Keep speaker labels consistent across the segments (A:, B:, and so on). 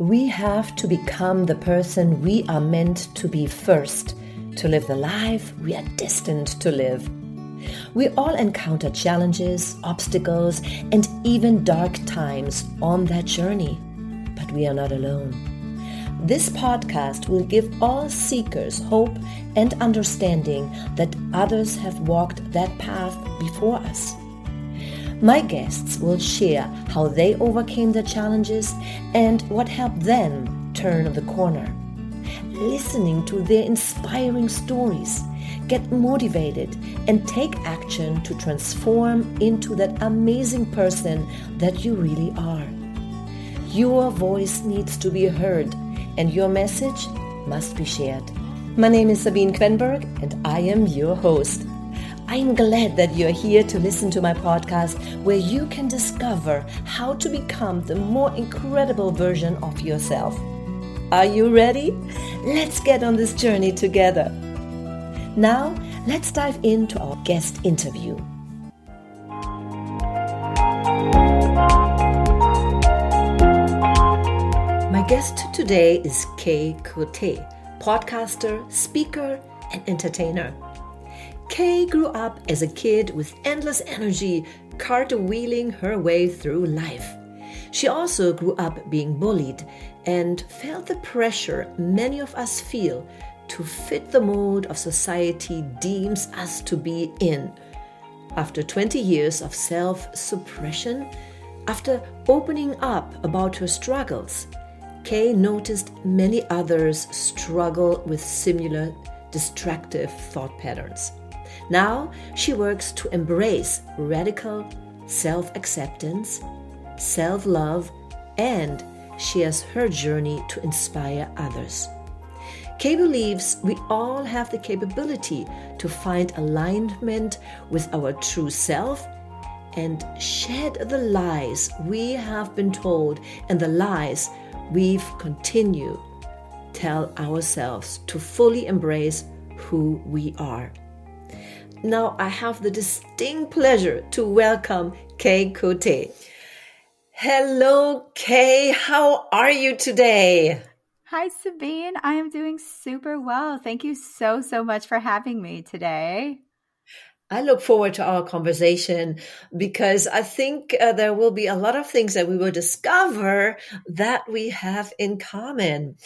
A: We have to become the person we are meant to be first, to live the life we are destined to live. We all encounter challenges, obstacles, and even dark times on that journey, but we are not alone. This podcast will give all seekers hope and understanding that others have walked that path before us. My guests will share how they overcame the challenges and what helped them turn the corner. Listening to their inspiring stories, get motivated and take action to transform into that amazing person that you really are. Your voice needs to be heard and your message must be shared. My name is Sabine Quenberg and I am your host. I'm glad that you're here to listen to my podcast where you can discover how to become the more incredible version of yourself. Are you ready? Let's get on this journey together. Now, let's dive into our guest interview. My guest today is Kay Cote, podcaster, speaker, and entertainer. Kay grew up as a kid with endless energy, cartwheeling her way through life. She also grew up being bullied and felt the pressure many of us feel to fit the mold of society deems us to be in. After 20 years of self-suppression, after opening up about her struggles, Kay noticed many others struggle with similar destructive thought patterns. Now she works to embrace radical self-acceptance, self-love, and shares her journey to inspire others. Kay believes we all have the capability to find alignment with our true self and shed the lies we have been told and the lies we've continued tell ourselves to fully embrace who we are. Now I have the distinct pleasure to welcome Kay Cote. Hello, Kay. How are you today?
B: Hi, Sabine. I am doing super well. Thank you so much for having me today.
A: I look forward to our conversation because I think there will be a lot of things that we will discover that we have in common.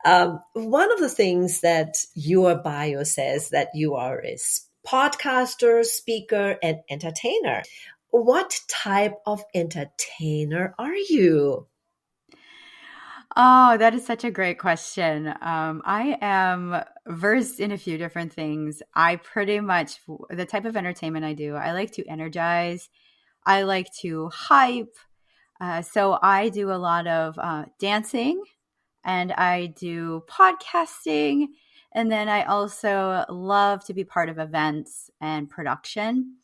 A: One of the things that your bio says that you are is podcaster, speaker, and entertainer. What type of entertainer are you?
B: Oh, that is such a great question. I am versed in a few different things. I pretty much, the type of entertainment I do, I like to energize. I like to hype. So I do a lot of dancing and I do podcasting. And then I also love to be part of events and production,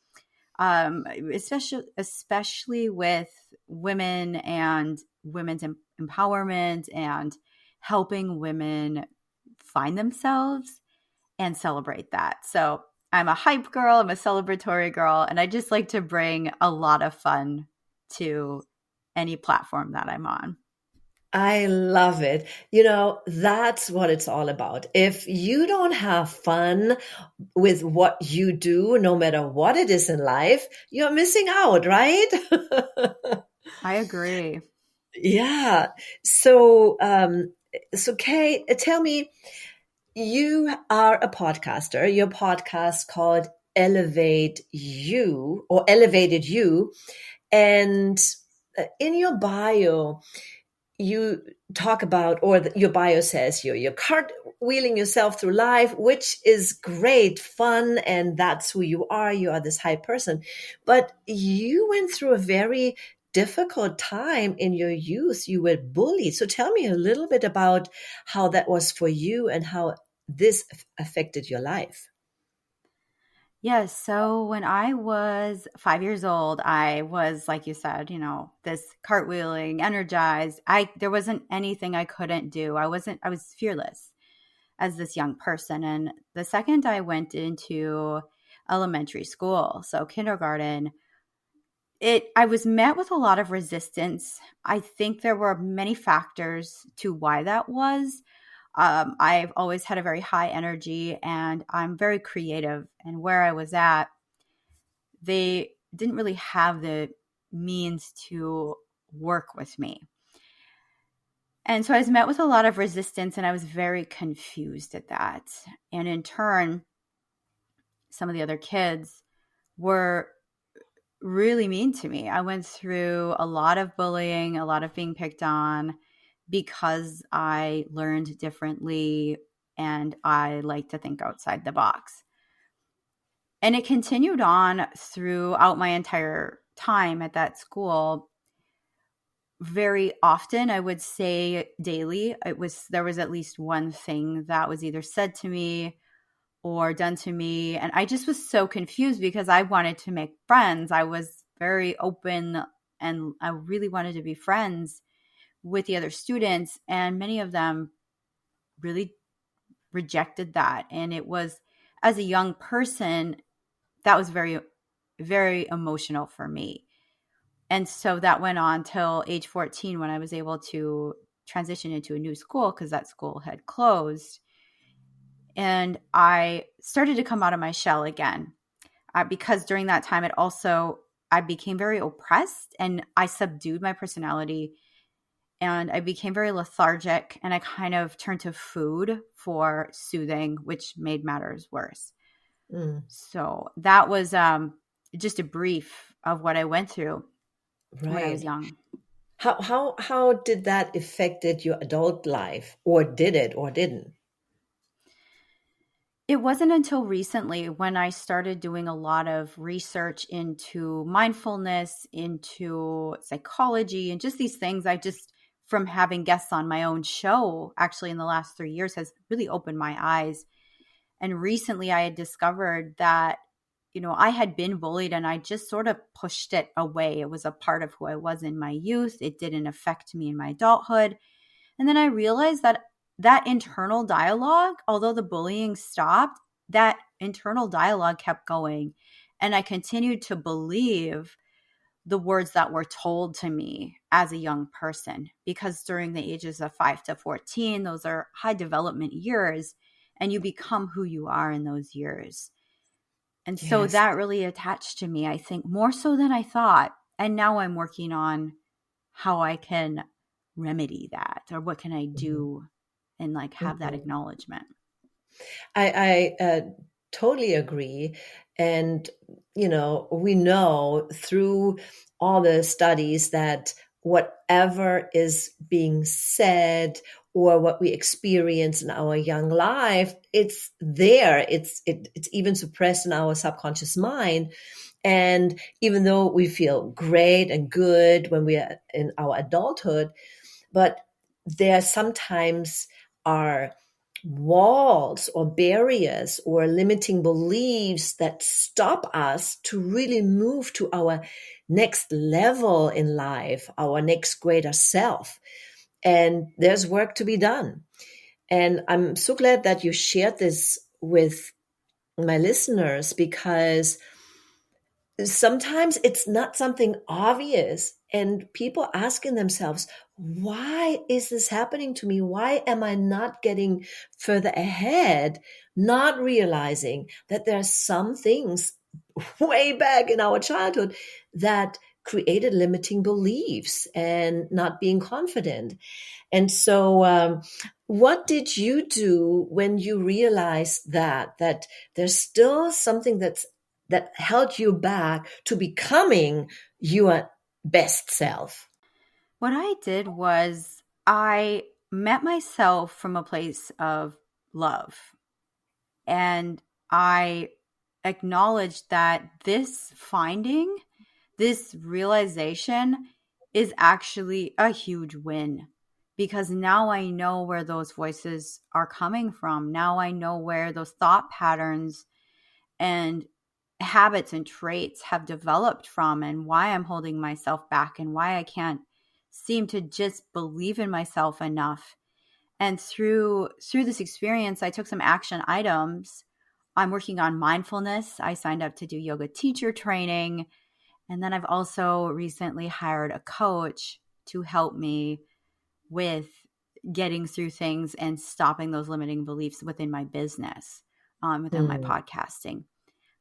B: especially with women and women's empowerment and helping women find themselves and celebrate that. So I'm a hype girl, I'm a celebratory girl, and I just like to bring a lot of fun to any platform that I'm on.
A: I love it. That's what it's all about. If you don't have fun with what you do, no matter what it is in life, you're missing out, right?
B: I agree.
A: Yeah. So Kay, tell me, you are a podcaster. Your podcast called Elevate You or Elevated You. And in your bio, you talk about, or your bio says you're cartwheeling yourself through life, which is great fun. And that's who you are. You are this high person, but you went through a very difficult time in your youth. You were bullied. So tell me a little bit about how that was for you and how this affected your life.
B: Yes. So when I was 5 years old, I was, like you said, this cartwheeling, energized. There wasn't anything I couldn't do. I was fearless as this young person. And the second I went into elementary school, so kindergarten, I was met with a lot of resistance. I think there were many factors to why that was. I've always had a very high energy and I'm very creative. And where I was at, they didn't really have the means to work with me. And so I was met with a lot of resistance and I was very confused at that. And in turn, some of the other kids were really mean to me. I went through a lot of bullying, a lot of being picked on because I learned differently and I like to think outside the box. And it continued on throughout my entire time at that school. Very often, I would say daily, there was at least one thing that was either said to me or done to me. And I just was so confused because I wanted to make friends. I was very open and I really wanted to be friends with the other students. And many of them really rejected that. And it was, as a young person, that was very, very emotional for me. And so that went on till age 14 when I was able to transition into a new school because that school had closed. And I started to come out of my shell again because during that time, I became very oppressed and I subdued my personality and I became very lethargic and I kind of turned to food for soothing, which made matters worse.
A: Mm,
B: So that was just a brief of what I went through when I was
A: right.
B: young.
A: How did that affected your adult life, or did it, or didn't?
B: It wasn't until recently when I started doing a lot of research into mindfulness, into psychology, and just these things. From having guests on my own show, actually in the last 3 years, has really opened my eyes. And recently I had discovered that, I had been bullied and I just sort of pushed it away. It was a part of who I was in my youth. It didn't affect me in my adulthood. And then I realized that internal dialogue, although the bullying stopped, that internal dialogue kept going. And I continued to believe the words that were told to me as a young person, because during the ages of 5 to 14, those are high development years, and you become who you are in those years. And so
A: Yes.
B: that really attached to me, I think, more so than I thought. And now I'm working on how I can remedy that, or what can I
A: Mhm.
B: do and like have that
A: Mhm.
B: acknowledgement.
A: I totally agree. And, we know through all the studies that whatever is being said or what we experience in our young life, it's there. It's even suppressed in our subconscious mind. And even though we feel great and good when we are in our adulthood, but there sometimes are walls or barriers or limiting beliefs that stop us to really move to our next level in life, our next greater self. And there's work to be done. And I'm so glad that you shared this with my listeners, because sometimes it's not something obvious, and people asking themselves, why is this happening to me? Why am I not getting further ahead? Not realizing that there are some things way back in our childhood that created limiting beliefs and not being confident. And so, what did you do when you realized that there's still something that held you back to becoming your best self?
B: What I did was I met myself from a place of love. And I acknowledged that this realization is actually a huge win, because now I know where those voices are coming from. Now I know where those thought patterns and habits and traits have developed from, and why I'm holding myself back and why I can't seem to just believe in myself enough. And through this experience, I took some action items. I'm working on mindfulness. I signed up to do yoga teacher training, And then I've also recently hired a coach to help me with getting through things and stopping those limiting beliefs within my business, within my podcasting.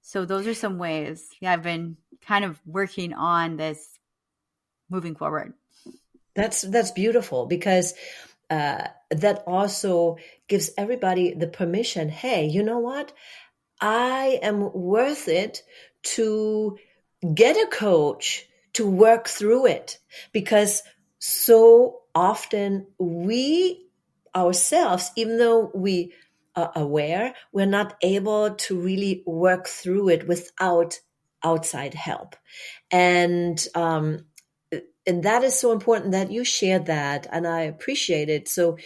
B: So those are some ways I've been kind of working on this moving forward.
A: That's beautiful, because that also gives everybody the permission. Hey, you know what? I am worth it to get a coach to work through it, because so often we ourselves, even though we are aware, we're not able to really work through it without outside help. And that is so important that you shared that, and I appreciate it. So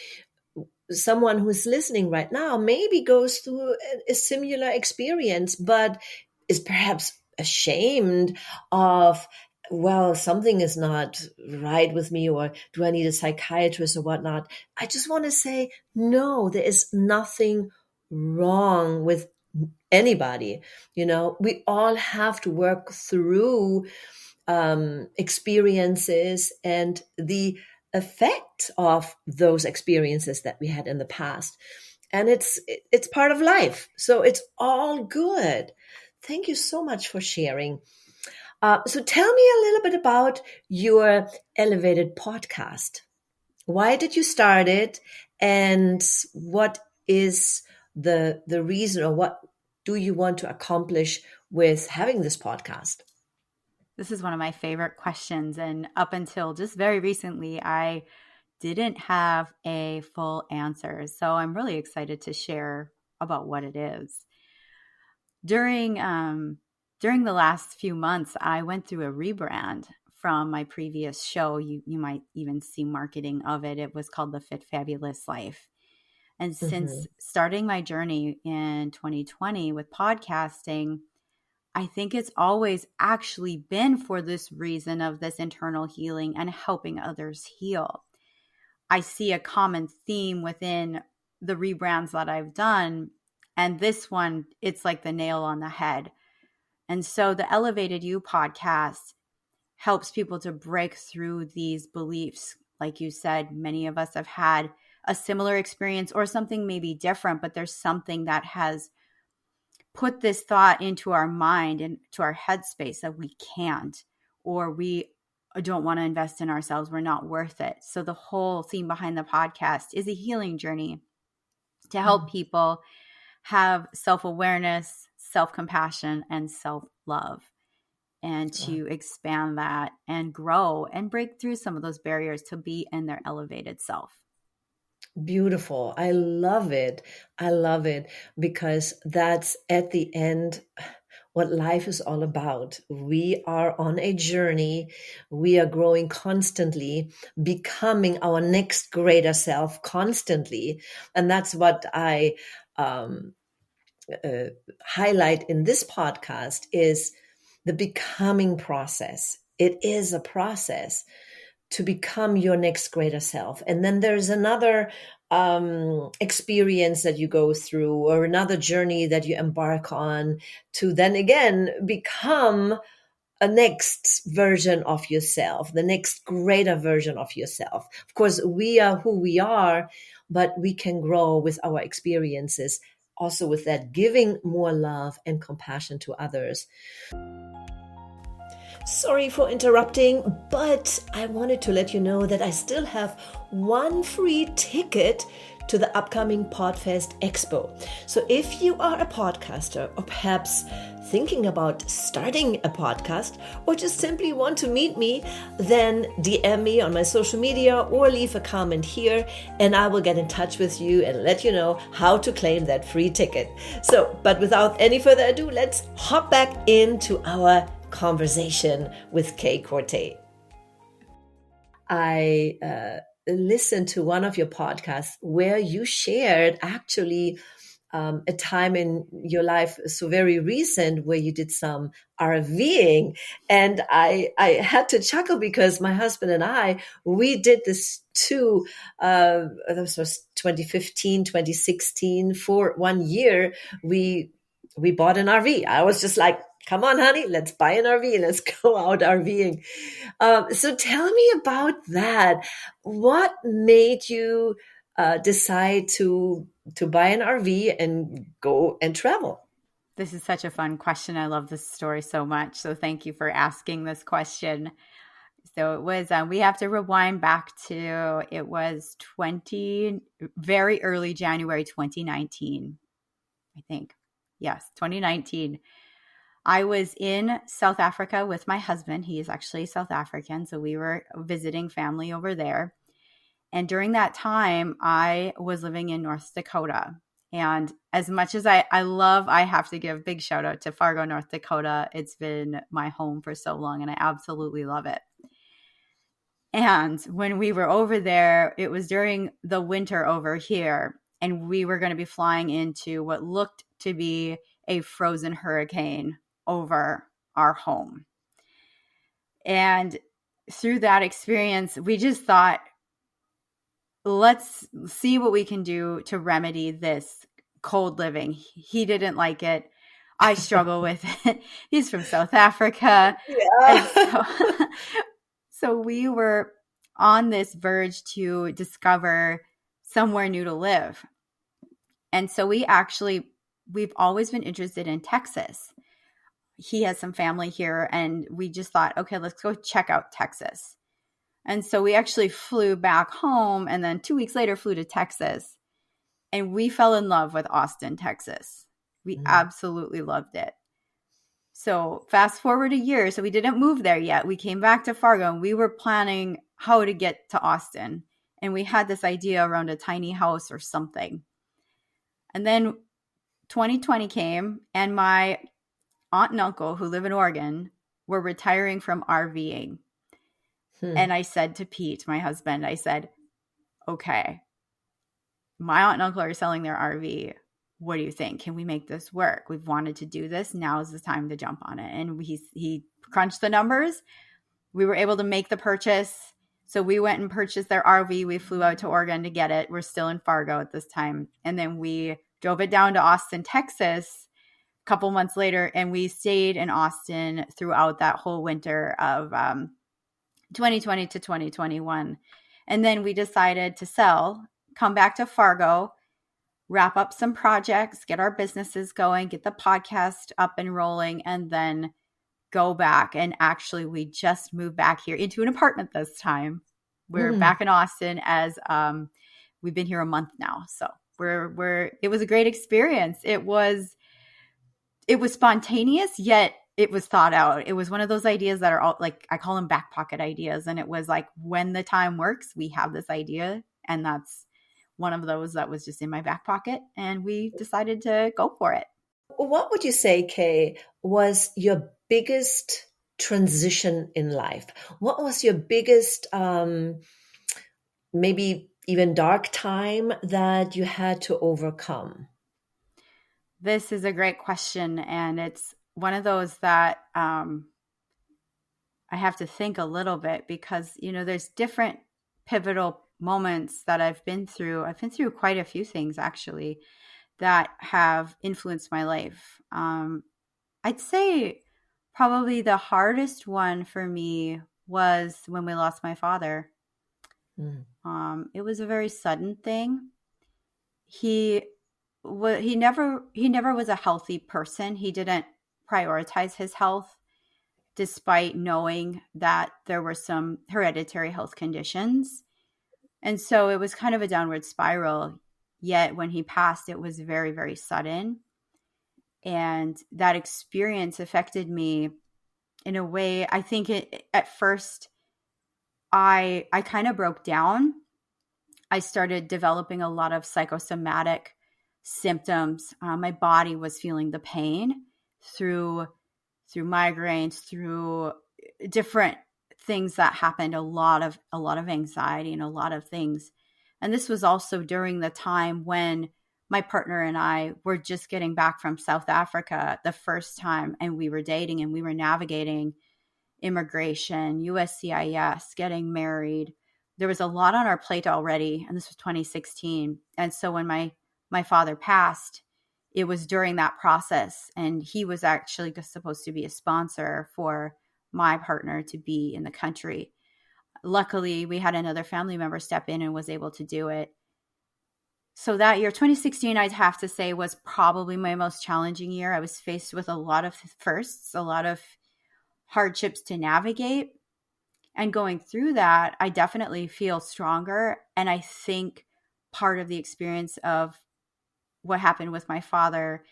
A: someone who's listening right now maybe goes through a similar experience, but is perhaps ashamed of, well, something is not right with me, or do I need a psychiatrist or whatnot. I just want to say, no, there is nothing wrong with anybody. We all have to work through experiences and the effect of those experiences that we had in the past. And it's part of life, so it's all good. Thank you so much for sharing. So tell me a little bit about your Elevated podcast. Why did you start it, and what is the reason, or what do you want to accomplish with having this podcast?
B: This is one of my favorite questions. And up until just very recently, I didn't have a full answer. So I'm really excited to share about what it is. During the last few months, I went through a rebrand from my previous show. You might even see marketing of it. It was called The Fit Fabulous Life. And since starting my journey in 2020 with podcasting, I think it's always actually been for this reason of this internal healing and helping others heal. I see a common theme within the rebrands that I've done. And this one, it's like the nail on the head. And so the Elevated You podcast helps people to break through these beliefs. Like you said, many of us have had a similar experience or something maybe different, but there's something that has put this thought into our mind and to our headspace that we can't, or we don't want to invest in ourselves. We're not worth it. So the whole theme behind the podcast is a healing journey to help people have self-awareness, self-compassion, and self-love, and to expand that and grow and break through some of those barriers to be in their elevated self.
A: Beautiful. I love it. I love it, because that's at the end what life is all about. We are on a journey. We are growing constantly, becoming our next greater self constantly. And that's what I highlight in this podcast, is the becoming process. It is a process to become your next greater self. And then there's another experience that you go through, or another journey that you embark on, to then again become a next version of yourself, the next greater version of yourself. Of course, we are who we are, but we can grow with our experiences, also with that giving more love and compassion to others. Sorry for interrupting, but I wanted to let you know that I still have one free ticket to the upcoming Podfest Expo. So if you are a podcaster, or perhaps thinking about starting a podcast, or just simply want to meet me, then DM me on my social media or leave a comment here, and I will get in touch with you and let you know how to claim that free ticket. So, but without any further ado, let's hop back into our conversation with Kay Corte. I listened to one of your podcasts where you shared actually a time in your life, so very recent, where you did some RVing. And I had to chuckle, because my husband and we did this too. This was 2015, 2016. For 1 year, we bought an RV. I was just like, Come on, honey, let's buy an RV. Let's go out RVing. So tell me about that. What made you decide to buy an RV and go and travel?
B: This is such a fun question. I love this story so much. So thank you for asking this question. So it was, we have to rewind back to, it was very early January 2019, I think. Yes, 2019. I was in South Africa with my husband. He is actually South African. So we were visiting family over there. And during that time, I was living in North Dakota. And as much as I have to give a big shout out to Fargo, North Dakota. It's been my home for so long and I absolutely love it. And when we were over there, it was during the winter over here. And we were going to be flying into what looked to be a frozen hurricane over our home. And through that experience, we just thought, let's see what we can do to remedy this cold living. He didn't like it. I struggle with it. He's from South Africa.
A: Yeah.
B: And so we were on this verge to discover somewhere new to live. And so we've always been interested in Texas. He has some family here and we just thought, okay, let's go check out Texas. And so we actually flew back home and then 2 weeks later flew to Texas and we fell in love with Austin, Texas. We absolutely loved it. So fast forward a year. So we didn't move there yet. We came back to Fargo and we were planning how to get to Austin. And we had this idea around a tiny house or something. And then 2020 came and my aunt and uncle who live in Oregon were retiring from RVing. And I said to Pete, my husband, I said, okay, my aunt and uncle are selling their RV. What do you think? Can we make this work? We've wanted to do this. Now is the time to jump on it. And he crunched the numbers. We were able to make the purchase. So we went and purchased their RV. We flew out to Oregon to get it. We're still in Fargo at this time. And then we drove it down to Austin, Texas a couple months later. And we stayed in Austin throughout that whole winter of 2020 to 2021. And then we decided to sell, come back to Fargo, wrap up some projects, get our businesses going, get the podcast up and rolling, and then go back. And actually, we just moved back here into an apartment this time. We're back in Austin as we've been here a month now. So it was a great experience. It was spontaneous, yet it was thought out. It was one of those ideas that are all like, I call them back pocket ideas. And it was like, when the time works, we have this idea. And that's one of those that was just in my back pocket. And we decided to go for it.
A: What would you say, Kay, was your biggest transition in life? What was your biggest, maybe even dark time that you had to overcome?
B: This is a great question. And it's one of those that I have to think a little bit because, there's different pivotal moments that I've been through. I've been through quite a few things actually that have influenced my life. I'd say probably the hardest one for me was when we lost my father. It was a very sudden thing. He never was a healthy person. He didn't prioritize his health despite knowing that there were some hereditary health conditions. And so it was kind of a downward spiral. Yet when he passed, it was very, very sudden. And that experience affected me in a way, I think at first I kind of broke down. I started developing a lot of psychosomatic symptoms. My body was feeling the pain through migraines, through different things that happened, a lot of anxiety and a lot of things. And this was also during the time when my partner and I were just getting back from South Africa the first time, and we were dating and we were navigating immigration, USCIS, getting married. There was a lot on our plate already, and this was 2016. And so when my father passed, it was during that process, and he was actually just supposed to be a sponsor for my partner to be in the country. Luckily, we had another family member step in and was able to do it. So that year, 2016, I'd have to say, was probably my most challenging year. I was faced with a lot of firsts, a lot of hardships to navigate. And going through that, I definitely feel stronger. And I think part of the experience of what happened with my father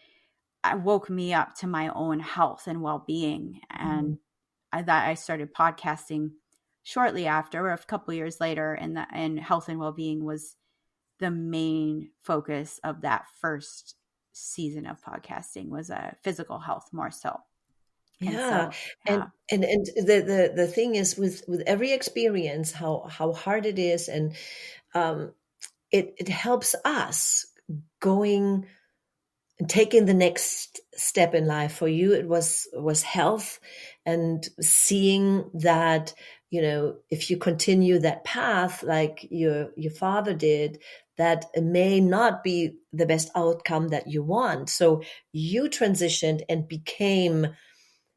B: woke me up to my own health and well-being. And I started podcasting shortly after, or a couple of years later, and health and well-being was the main focus of that first season of podcasting, was physical health more so. And
A: Yeah.
B: so,
A: And
B: yeah.
A: the thing is, with every experience, how hard it is, and it helps us going and taking the next step in life. For you, it was health, and seeing that, if you continue that path like your father did, that it may not be the best outcome that you want. So you transitioned and became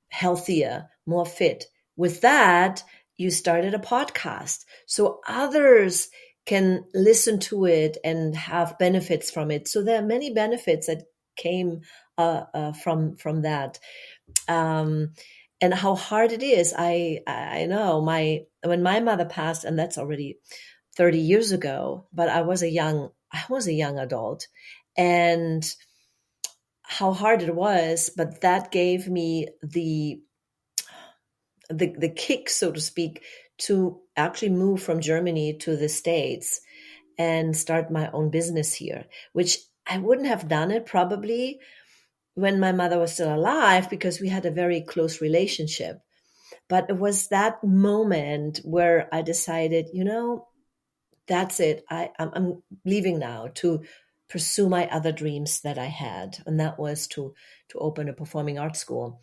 A: healthier, more fit. With that, you started a podcast so others can listen to it and have benefits from it. So there are many benefits that came from that. And how hard it is. I know when my mother passed, and that's already 30 years ago, but I was a young adult, and how hard it was, but that gave me the kick, so to speak, to actually move from Germany to the States and start my own business here, which I wouldn't have done it probably when my mother was still alive, because we had a very close relationship. But it was that moment where I decided, that's it. I'm leaving now to pursue my other dreams that I had, and that was to open a performing arts school.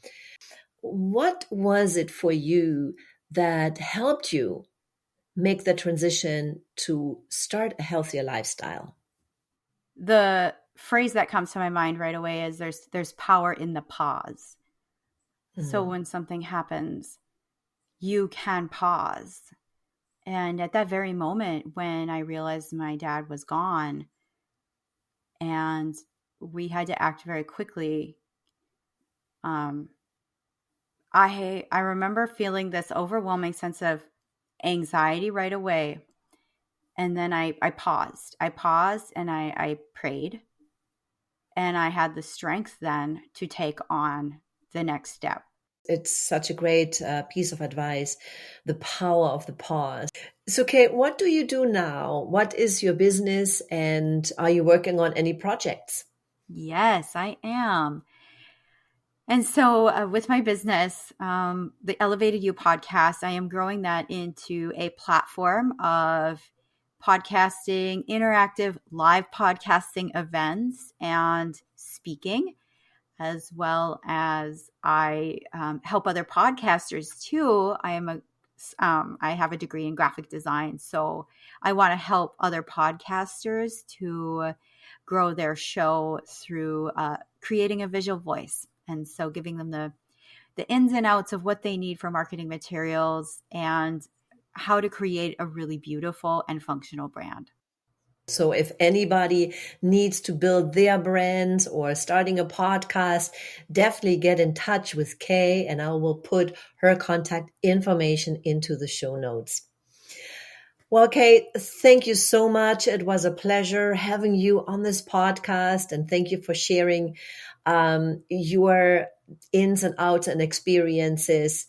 A: What was it for you that helped you make the transition to start a healthier lifestyle?
B: The phrase that comes to my mind right away is there's power in the pause. So when something happens, you can pause. And at that very moment, when I realized my dad was gone and we had to act very quickly, I remember feeling this overwhelming sense of anxiety right away. And then I paused. I paused and I prayed. And I had the strength then to take on the next step.
A: It's such a great piece of advice, the power of the pause. So, Kate, what do you do now? What is your business, and are you working on any projects?
B: Yes, I am. And so with my business, the Elevated You podcast, I am growing that into a platform of podcasting, interactive live podcasting events, and speaking, as well as I help other podcasters too. I have a degree in graphic design, so I want to help other podcasters to grow their show through creating a visual voice. And so giving them the ins and outs of what they need for marketing materials and how to create a really beautiful and functional brand.
A: So if anybody needs to build their brands or starting a podcast, definitely get in touch with Kay, and I will put her contact information into the show notes. Well, Kay, thank you so much. It was a pleasure having you on this podcast, and thank you for sharing your ins and outs and experiences.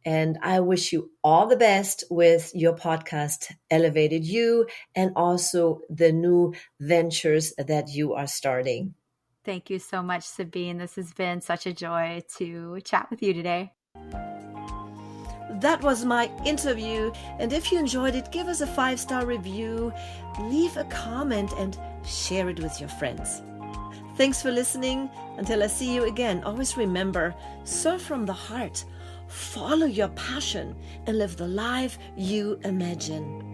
A: And I wish you all the best with your podcast, Elevated You, and also the new ventures that you are starting.
B: Thank you so much, Sabine. This has been such a joy to chat with you today.
A: That was my interview. And if you enjoyed it, give us a 5-star review, leave a comment, and share it with your friends. Thanks for listening. Until I see you again, always remember, serve from the heart, follow your passion, and live the life you imagine.